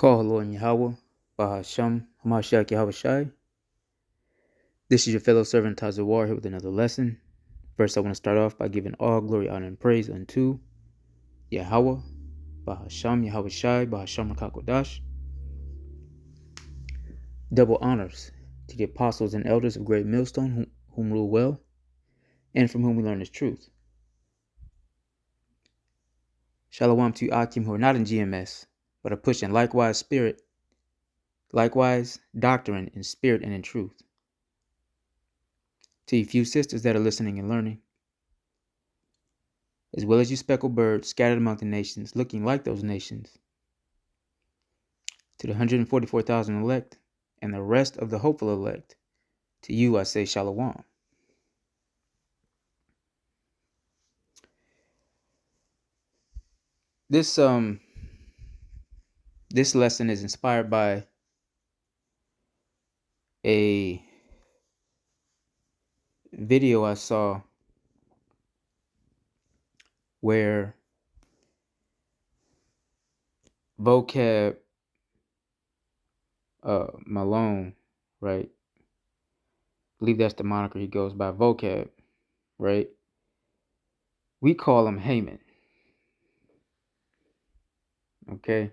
Call Lord Yahweh, Bahasham, Hamashiach Yahweh Shai. This is your fellow servant Tazawar here with another lesson. First, I want to start off by giving all glory, honor, and praise unto Yahweh, Bahasham, Yahweh Shai, Bahasham Rakakodash. Double honors to the apostles and elders of Great Millstone whom rule well, and from whom we learn this truth. Shalom to Akim who are not in GMS, but are pushing likewise doctrine in spirit and in truth. To you few sisters that are listening and learning, as well as you speckled birds scattered among the nations, looking like those nations, to the 144,000 elect, and the rest of the hopeful elect, to you I say shalom. This lesson is inspired by a video I saw where vocab Malone, right? I believe that's the moniker he goes by, vocab, right? We call him Haman, okay?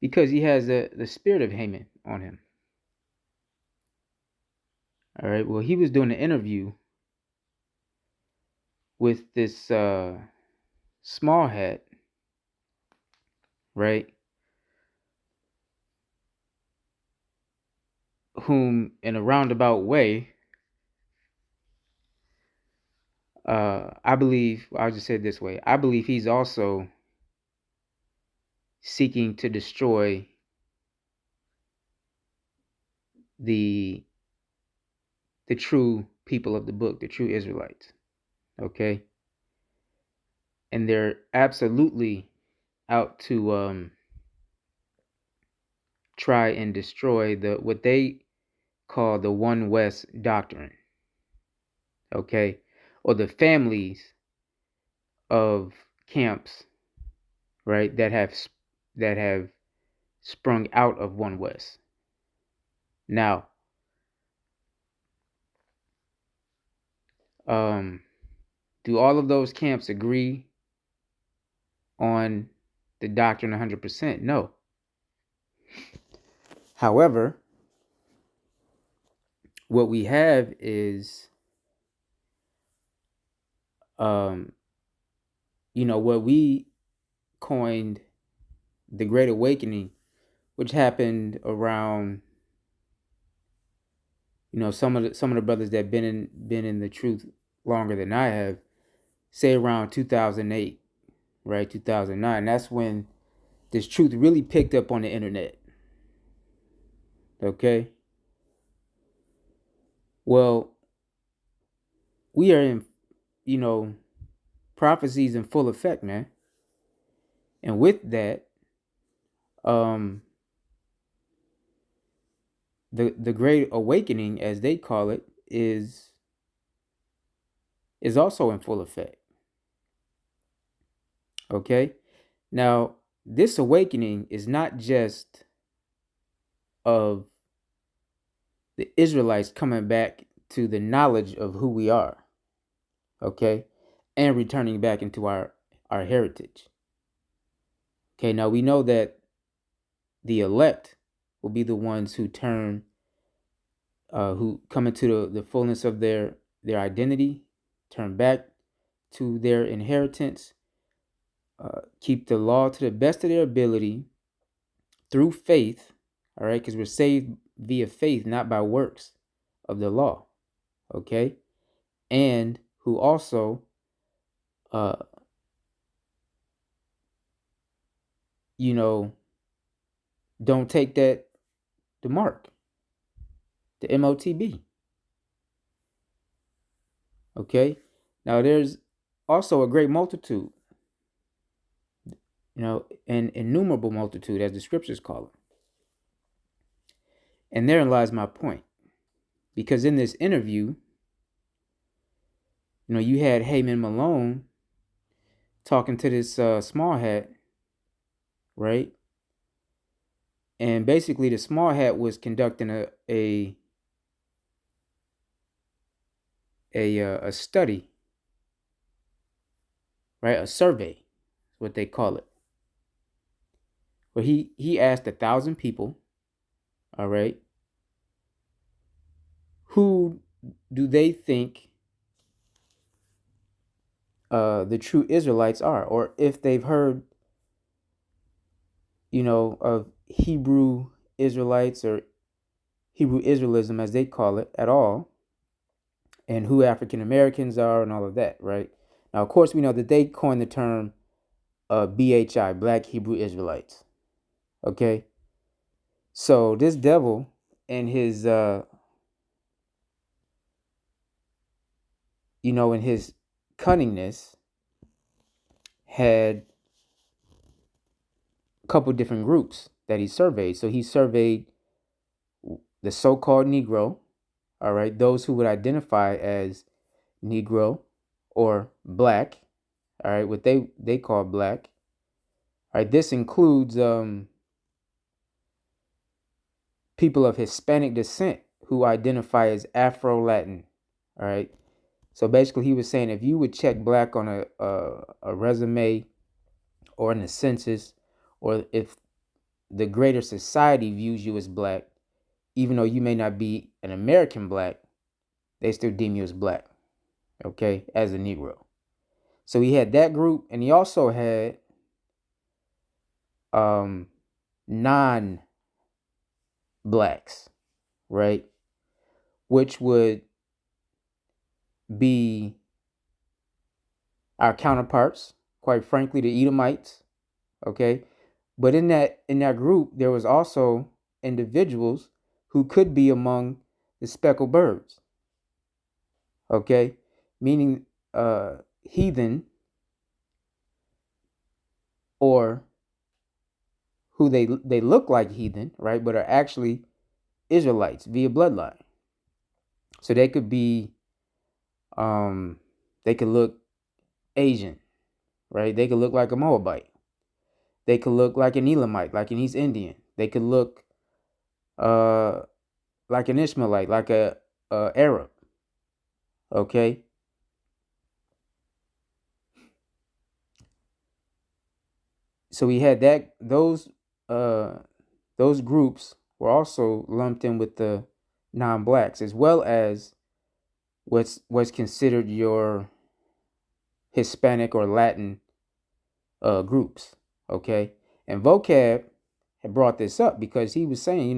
Because he has the spirit of Haman on him. All right, well, he was doing an interview with this small hat, right? Whom, in a roundabout way, I believe, I'll just say it this way, I believe he's also seeking to destroy the true people of the book, the true Israelites, okay? And they're absolutely out to try and destroy what they call the One West doctrine, okay? Or the families of camps, right, that have sprung out of One West. Now, do all of those camps agree on the doctrine 100%? No. However, what we have is, what we coined the Great Awakening, which happened around, some of the brothers that been in the truth longer than I have, say around 2008, right, 2009. That's when this truth really picked up on the internet. Okay. Well, we are in, prophecies in full effect, man. And with that, the Great Awakening, as they call it, is also in full effect. Okay. Now, this awakening is not just of the Israelites coming back to the knowledge of who we are, okay, and returning back into our heritage. Okay, now we know that the elect will be the ones who who come into the fullness of their identity, turn back to their inheritance, keep the law to the best of their ability through faith, all right, because we're saved via faith, not by works of the law, okay, and who also don't take the mark, the MOTB. Okay. Now there's also a great multitude, an innumerable multitude, as the scriptures call it. And therein lies my point. Because in this interview, you had Haman Malone talking to this small hat, right? And basically, the small hat was conducting a study, right? A survey, is what they call it. Where he asked 1,000 people, all right, who do they think the true Israelites are, or if they've heard, of Hebrew Israelites or Hebrew Israelism, as they call it, at all, and who African Americans are, and all of that, right? Now, of course, we know that they coined the term BHI, Black Hebrew Israelites. Okay, so this devil and his, in his cunningness, had a couple different groups that he surveyed. So he surveyed the so-called Negro, all right, those who would identify as Negro or Black, all right, what they call Black. All right, this includes people of Hispanic descent who identify as Afro-Latin, all right. So basically, he was saying if you would check Black on a resume or in the census, or if the greater society views you as Black, even though you may not be an American Black, they still deem you as Black, okay, as a Negro. So he had that group, and he also had non-Blacks, right, which would be our counterparts, quite frankly, the Edomites, okay. But in that group, there was also individuals who could be among the speckled birds, okay, meaning heathen, or who they look like heathen, right, but are actually Israelites via bloodline. So they could be, they could look Asian, right? They could look like a Moabite. They could look like an Elamite, like an East Indian. They could look like an Ishmaelite, like a Arab. Okay. So we had that those groups were also lumped in with the non-blacks, as well as what's considered your Hispanic or Latin groups. Okay. And Vocab had brought this up because he was saying,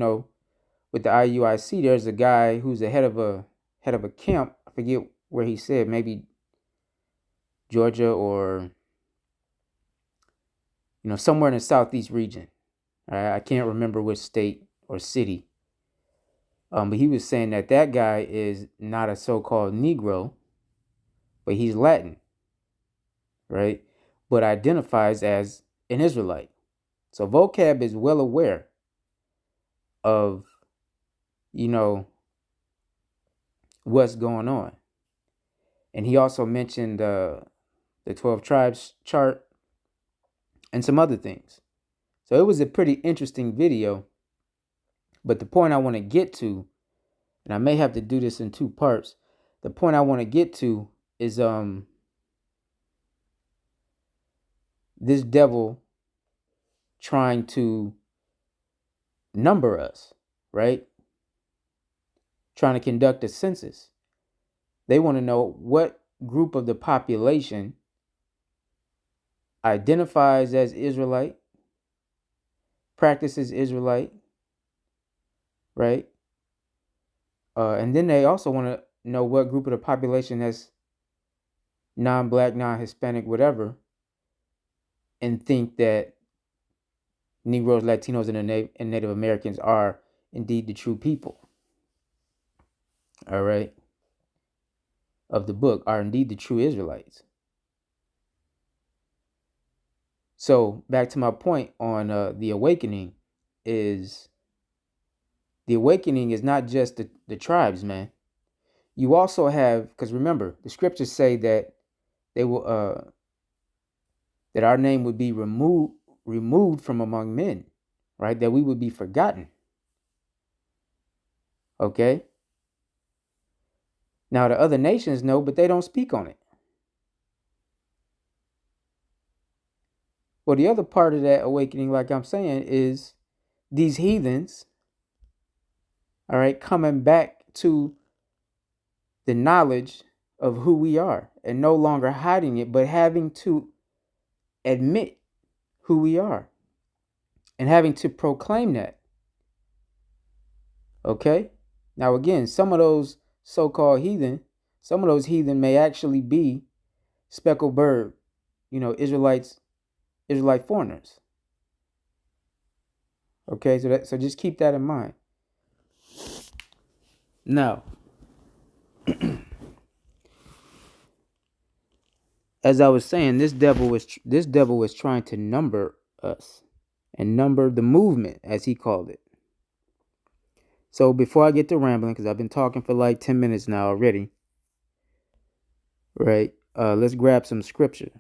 with the IUIC, there's a guy who's the head of a camp. I forget where he said, maybe Georgia, or somewhere in the southeast region. I can't remember which state or city. But he was saying that guy is not a so-called Negro, but he's Latin, right? But identifies as an Israelite. So Vocab is well aware of, what's going on. And he also mentioned the 12 tribes chart and some other things. So it was a pretty interesting video. But the point I want to get to, and I may have to do this in two parts. The point I want to get to is this devil trying to number us, right? Trying to conduct a census. They want to know what group of the population identifies as Israelite, practices Israelite, right? And then they also want to know what group of the population that's non-black, non-Hispanic, whatever, and think that Negroes, Latinos, and Native Americans are indeed the true people, all right, of the book, are indeed the true Israelites. So back to my point on the awakening is not just the tribes, man. You also have, because remember, the scriptures say that they will that our name would be removed from among men, right? That we would be forgotten. Okay? Now, the other nations know, but they don't speak on it. Well, the other part of that awakening, like I'm saying, is these heathens, all right, coming back to the knowledge of who we are and no longer hiding it, but having to admit who we are and having to proclaim that. Okay? Now, again, some of those so called heathen, some of those heathen may actually be speckled bird, Israelite foreigners. Okay, so just keep that in mind. Now, as I was saying, this devil was trying to number us and number the movement, as he called it. So before I get to rambling, because I've been talking for like 10 minutes now already, right? Let's grab some scripture.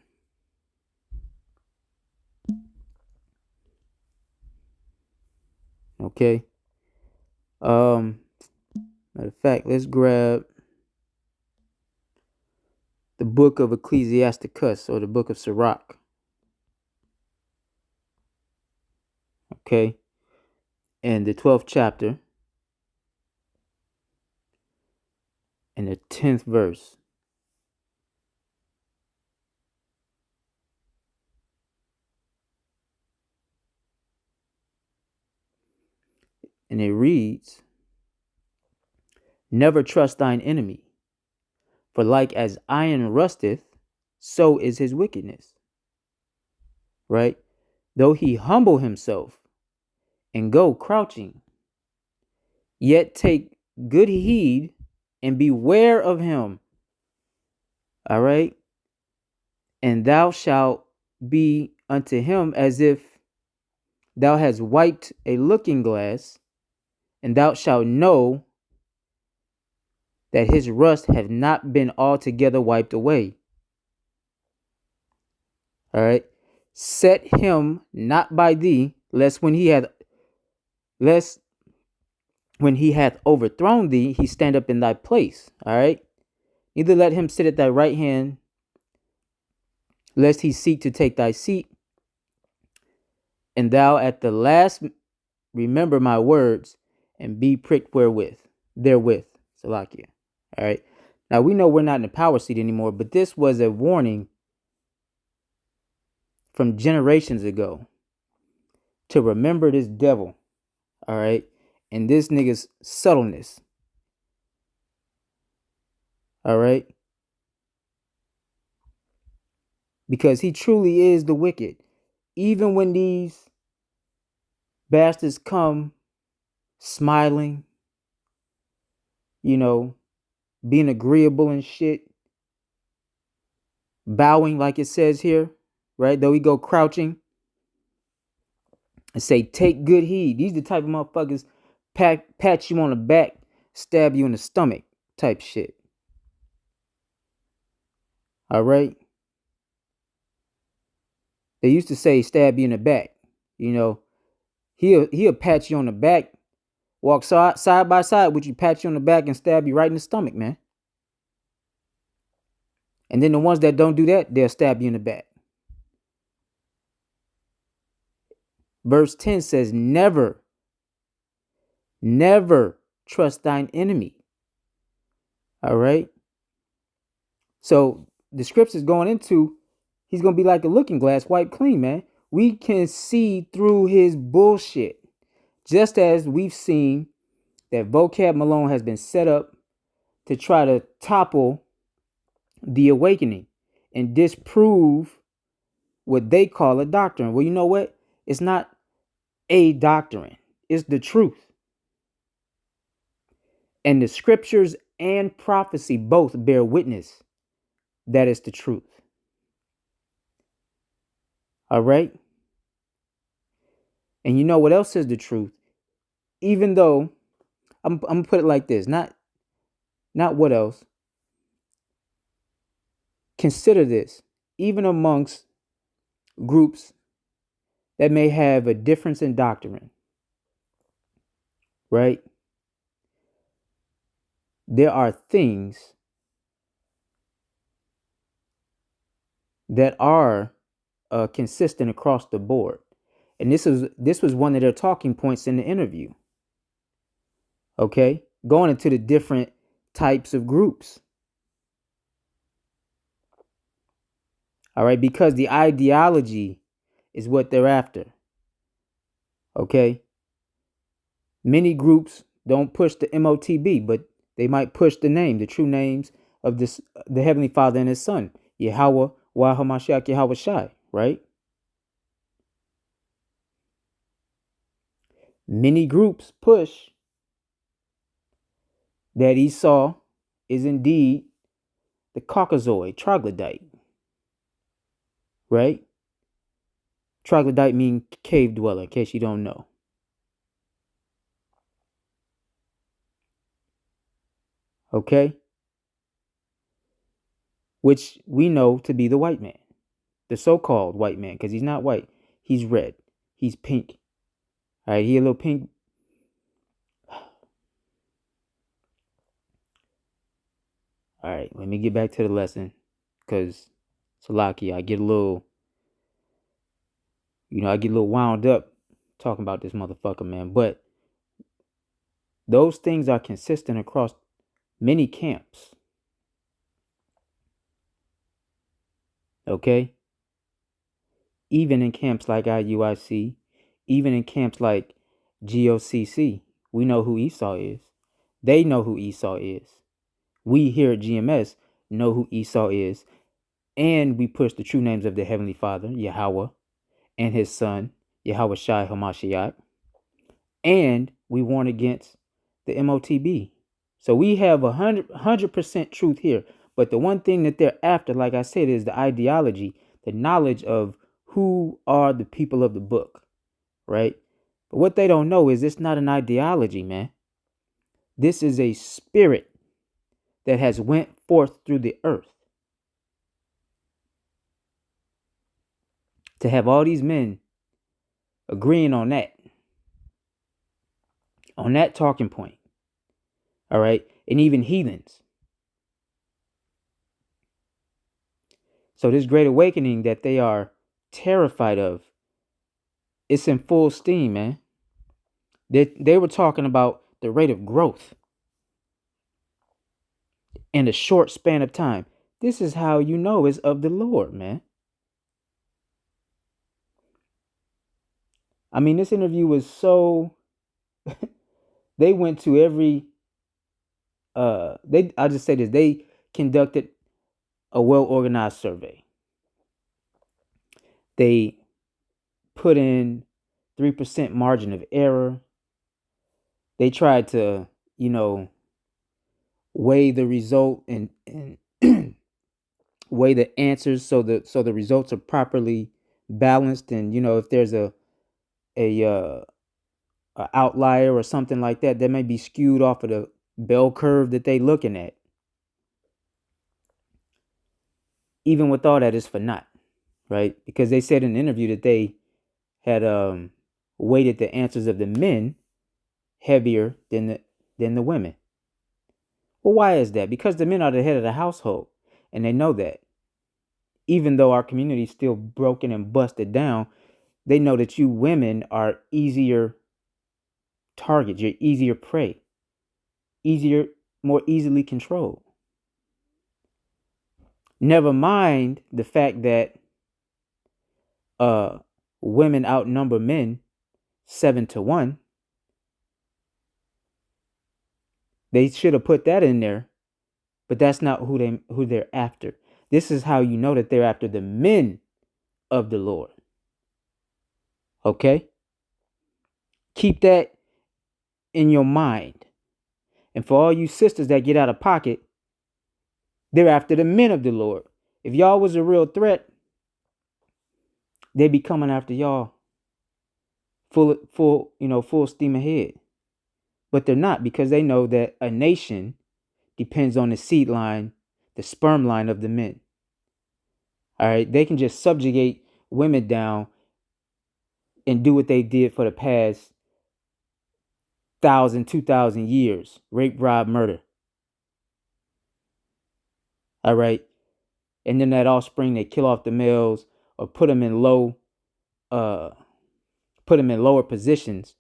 Okay. Matter of fact, let's grab the book of Ecclesiasticus, or the book of Sirach. Okay. And the 12th chapter and the 10th verse. And it reads, "Never trust thine enemy, for like as iron rusteth, so is his wickedness." Right? Though he humble himself and go crouching, yet take good heed and beware of him. All right? And thou shalt be unto him as if thou hast wiped a looking glass, and thou shalt know that his rust have not been altogether wiped away. All right? Set him not by thee, lest when he hath overthrown thee, he stand up in thy place. All right? Neither let him sit at thy right hand, lest he seek to take thy seat. And thou at the last remember my words, and be pricked therewith. Salakia. All right. Now we know we're not in the power seat anymore, but this was a warning from generations ago to remember this devil. All right. And this nigga's subtleness. All right. Because he truly is the wicked. Even when these bastards come smiling, being agreeable and shit, bowing like it says here, right? Though we go crouching and say, take good heed. These the type of motherfuckers pat you on the back, stab you in the stomach type shit. All right? They used to say stab you in the back. He'll pat you on the back, walk side by side with you, pat you on the back and stab you right in the stomach, man. And then the ones that don't do that, they'll stab you in the back. Verse 10 says, never trust thine enemy. All right? So the scripture's going into, he's going to be like a looking glass, wiped clean, man. We can see through his bullshit. Just as we've seen that Vocab Malone has been set up to try to topple the awakening and disprove what they call a doctrine. Well, you know what? It's not a doctrine. It's the truth. And the scriptures and prophecy both bear witness that it's the truth. All right? And you know what else is the truth? Even though, I'm going to put it like this, not what else. Consider this, even amongst groups that may have a difference in doctrine, right? There are things that are consistent across the board. And this was one of their talking points in the interview. Okay? Going into the different types of groups. All right, because the ideology is what they're after. Okay? Many groups don't push the MOTB, but they might push the name, the true names of the Heavenly Father and His Son, Yahweh, Wahamashiach, Yahweh Shai, right? Many groups push that Esau is indeed the Caucasoid, troglodyte, right? Troglodyte means cave dweller, in case you don't know. Okay? Which we know to be the white man, the so-called white man, because he's not white. He's red. He's pink. All right, he a little pink. All right, let me get back to the lesson, because Salaki, I get a little wound up talking about this motherfucker, man. But those things are consistent across many camps. Okay? Even in camps like IUIC, even in camps like GOCC, we know who Esau is. They know who Esau is. We here at GMS know who Esau is. And we push the true names of the Heavenly Father, Yahweh, and His Son, Yahweh Shai Hamashiach. And we warn against the MOTB. So we have 100% truth here. But the one thing that they're after, like I said, is the ideology, the knowledge of who are the people of the book, right? But what they don't know is it's not an ideology, man. This is a spirit that has went forth through the earth. To have all these men agreeing on that talking point, all right? And even heathens. So this great awakening that they are terrified of, it's in full steam, man. They were talking about the rate of growth in a short span of time. This is how you know it's of the Lord, man. I mean, this interview was so they went to every I'll just say this, they conducted a well-organized survey. They put in 3% margin of error. They tried to, weigh the result and weigh the answers so the results are properly balanced. And if there's a outlier or something like that may be skewed off of the bell curve that they looking at. Even with all that, it's for naught, right? Because they said in an interview that they had weighted the answers of the men heavier than the women. Well, why is that? Because the men are the head of the household, and they know that. Even though our community is still broken and busted down, they know that you women are easier targets. You're easier prey, more easily controlled. Never mind the fact that women outnumber men 7-1. They should have put that in there, but that's not who they're after. This is how you know that they're after the men of the Lord. Okay? Keep that in your mind. And for all you sisters that get out of pocket, they're after the men of the Lord. If y'all was a real threat, they'd be coming after y'all full steam ahead. But they're not, because they know that a nation depends on the seed line, the sperm line of the men. All right, they can just subjugate women down and do what they did for the past 1,000, 2,000 years. Rape, rob, murder. All right. And then that offspring, they kill off the males or put them in uh lower positions.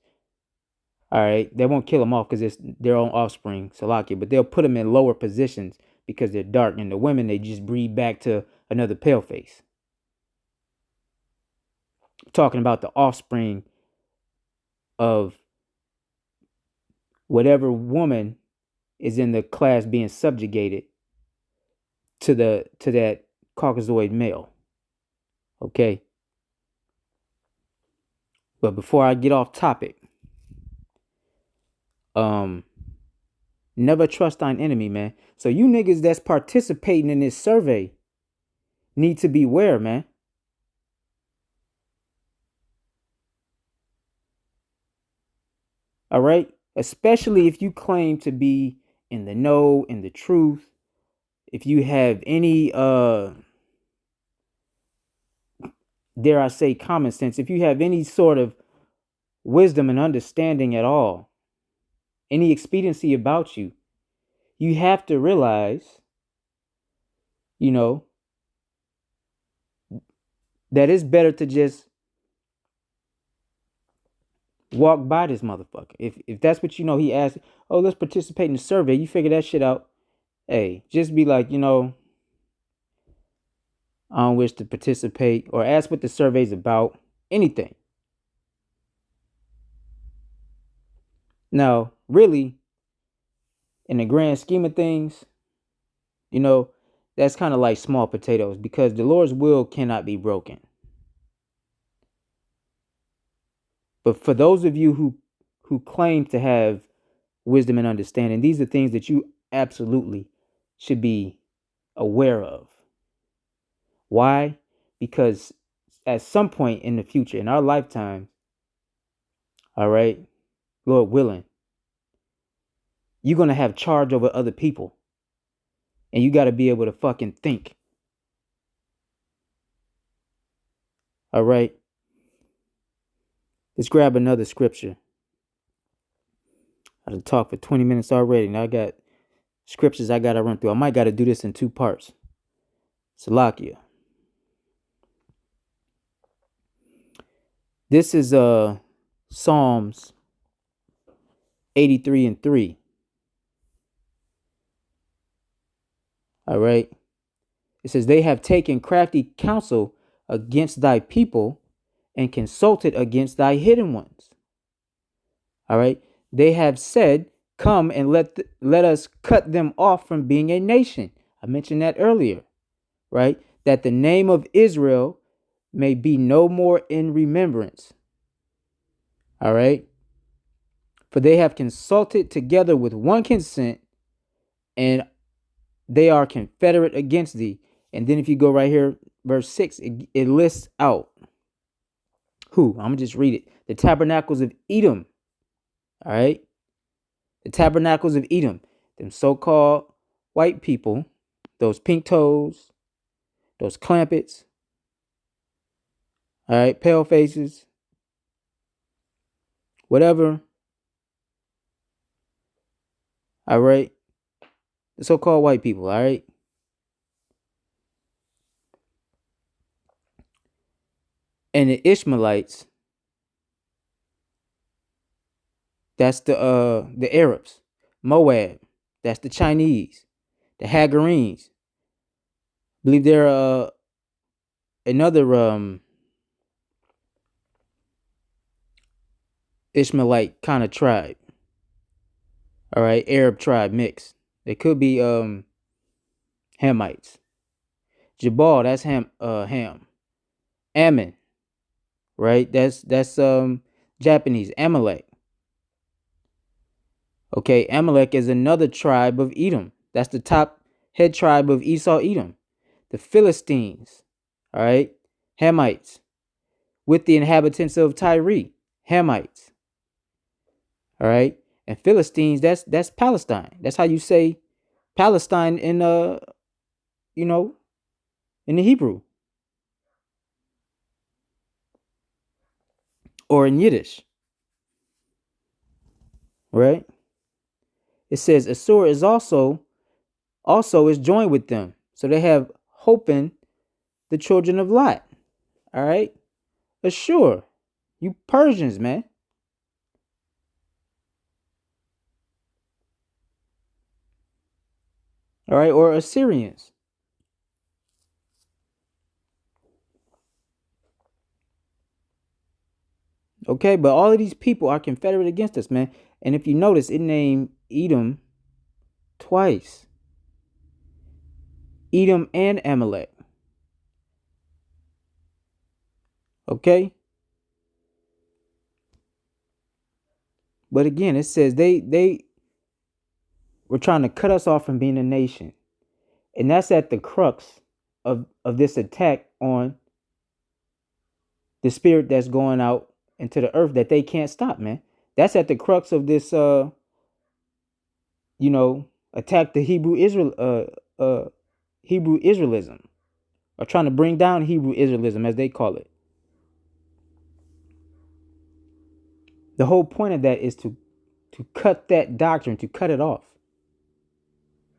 All right. They won't kill them off because it's their own offspring, Salakia, but they'll put them in lower positions because they're dark. And the women, they just breed back to another pale face. Talking about the offspring of whatever woman is in the class being subjugated to that Caucasoid male. Okay. But before I get off topic, never trust thine enemy, man. So you niggas that's participating in this survey need to beware, man. All right? Especially if you claim to be in the know, in the truth, if you have any dare I say common sense, if you have any sort of wisdom and understanding at all, any expediency about you, you have to realize, you know, that it's better to just walk by this motherfucker. If that's what you know, he asked, oh, let's participate in the survey. You figure that shit out. Hey, just be like, I don't wish to participate, or ask what the survey's about. Anything. Now, really, in the grand scheme of things, that's kind of like small potatoes because the Lord's will cannot be broken. But for those of you who claim to have wisdom and understanding, these are things that you absolutely should be aware of. Why? Because at some point in the future, in our lifetime, all right, Lord willing, you're going to have charge over other people. And you got to be able to fucking think. All right. Let's grab another scripture. I done talked for 20 minutes already. Now I got scriptures I got to run through. I might got to do this in 2 parts. Salakia. This is Psalms 83 and 3. All right. It says, they have taken crafty counsel against thy people and consulted against thy hidden ones. All right. They have said, come and let us cut them off from being a nation. I mentioned that earlier, right? That the name of Israel may be no more in remembrance. All right. For they have consulted together with one consent, and they are confederate against thee. And then if you go right here, verse 6, it lists out who? I'm going to just read it. The tabernacles of Edom. All right. The tabernacles of Edom. Them so-called white people, those pink toes, those clampets, all right, pale faces, whatever. All right. The so-called white people, all right. And the Ishmaelites, that's the Arabs. Moab, that's the Chinese. The Hagarenes, I believe they're another Ishmaelite kind of tribe. All right, Arab tribe mix. They could be Hamites. Jabal, that's Ham. Ammon, right? That's Japanese. Amalek. Okay, Amalek is another tribe of Edom. That's the top head tribe of Esau Edom. The Philistines, all right, Hamites, with the inhabitants of Tyre, Hamites, all right, and Philistines. That's Palestine. That's how you say Palestine in in the Hebrew. or in Yiddish, right? It says Assur is also is joined with them. So they have hope in the children of Lot. All right. Assur, you Persians, man. All right, or Assyrians. Okay, but all of these people are confederate against us, man. And if you notice, it named Edom twice. Edom and Amalek. Okay? But again, it says they were trying to cut us off from being a nation. And that's at the crux of this attack on the spirit that's going out into the earth that they can't stop, man. That's at the crux of this attack the Hebrew Israelism, or trying to bring down Hebrew Israelism as they call it. The whole point of that is to cut that doctrine, to cut it off.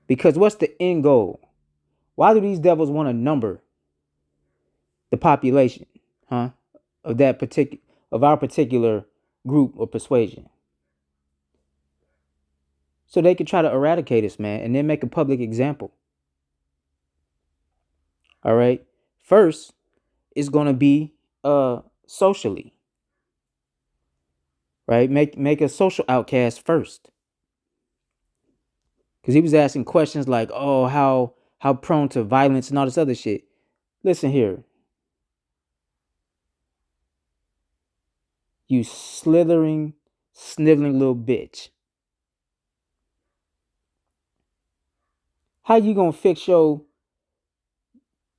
Because what's the end goal? Why do these devils want to number the population, huh? Of our particular group or persuasion? So they could try to eradicate us, man, and then make a public example. All right. First, it's gonna be socially, right? Make a social outcast first. Because he was asking questions like, oh, how prone to violence and all this other shit. Listen here, you slithering, sniveling little bitch. How you gonna fix your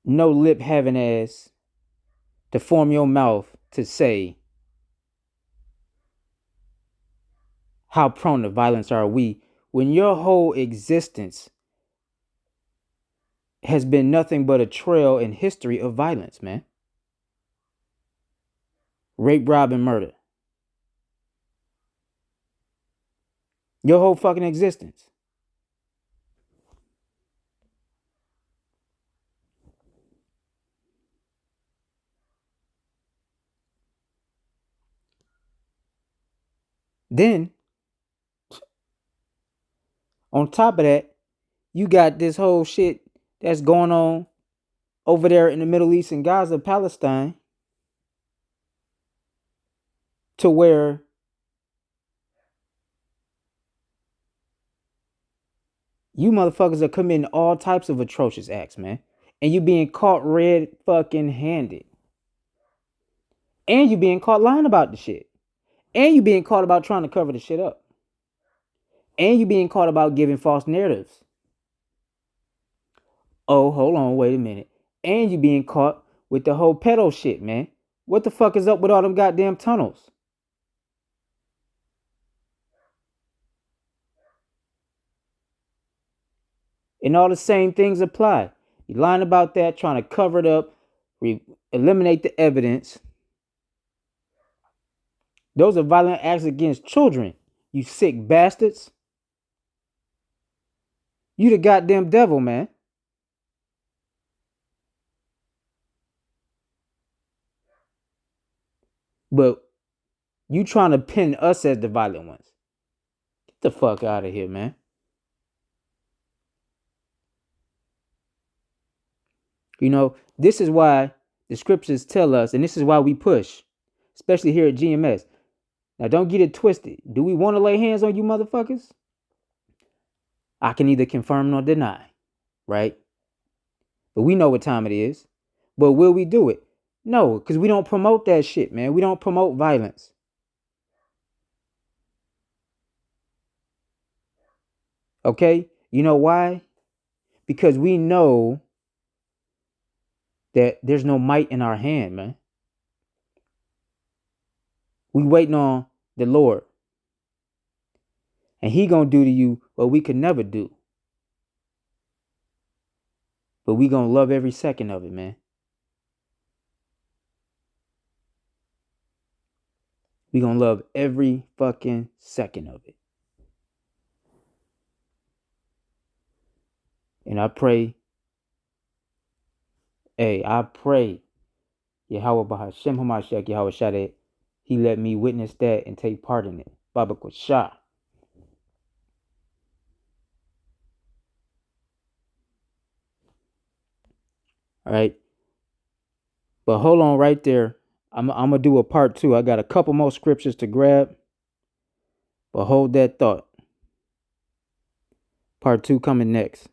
no lip having ass to form your mouth to say how prone to violence are we when your whole existence has been nothing but a trail and history of violence, man? Rape, rob, and murder. Your whole fucking existence. Then, on top of that, you got this whole shit that's going on over there in the Middle East and Gaza, Palestine, to where you motherfuckers are committing all types of atrocious acts, man. And you being caught red fucking handed. And you being caught lying about the shit. And you being caught about trying to cover the shit up. And you being caught about giving false narratives. Oh, hold on, wait a minute. And you being caught with the whole pedo shit, man. What the fuck is up with all them goddamn tunnels? And all the same things apply. You lying about that, trying to cover it up, eliminate the evidence. Those are violent acts against children, you sick bastards. You the goddamn devil, man. But you trying to pin us as the violent ones. Get the fuck out of here, man. You know, this is why the scriptures tell us, and this is why we push, especially here at GMS. Now, don't get it twisted. Do we want to lay hands on you motherfuckers? I can neither confirm nor deny, right? But we know what time it is. But will we do it? No, because we don't promote that shit, man. We don't promote violence. Okay? You know why? Because we know that there's no might in our hand, man. We waiting on the Lord. And he gonna do to you what we could never do. But we gonna love every second of it, man. We gonna love every fucking second of it. And I pray, I pray, Yahweh Bahashem Hamashiach Yahweh Shadeh, he let me witness that and take part in it. Baba Kwasha. All right. But hold on right there. I'm going to do a part 2. I got a couple more scriptures to grab. But hold that thought. Part 2 coming next.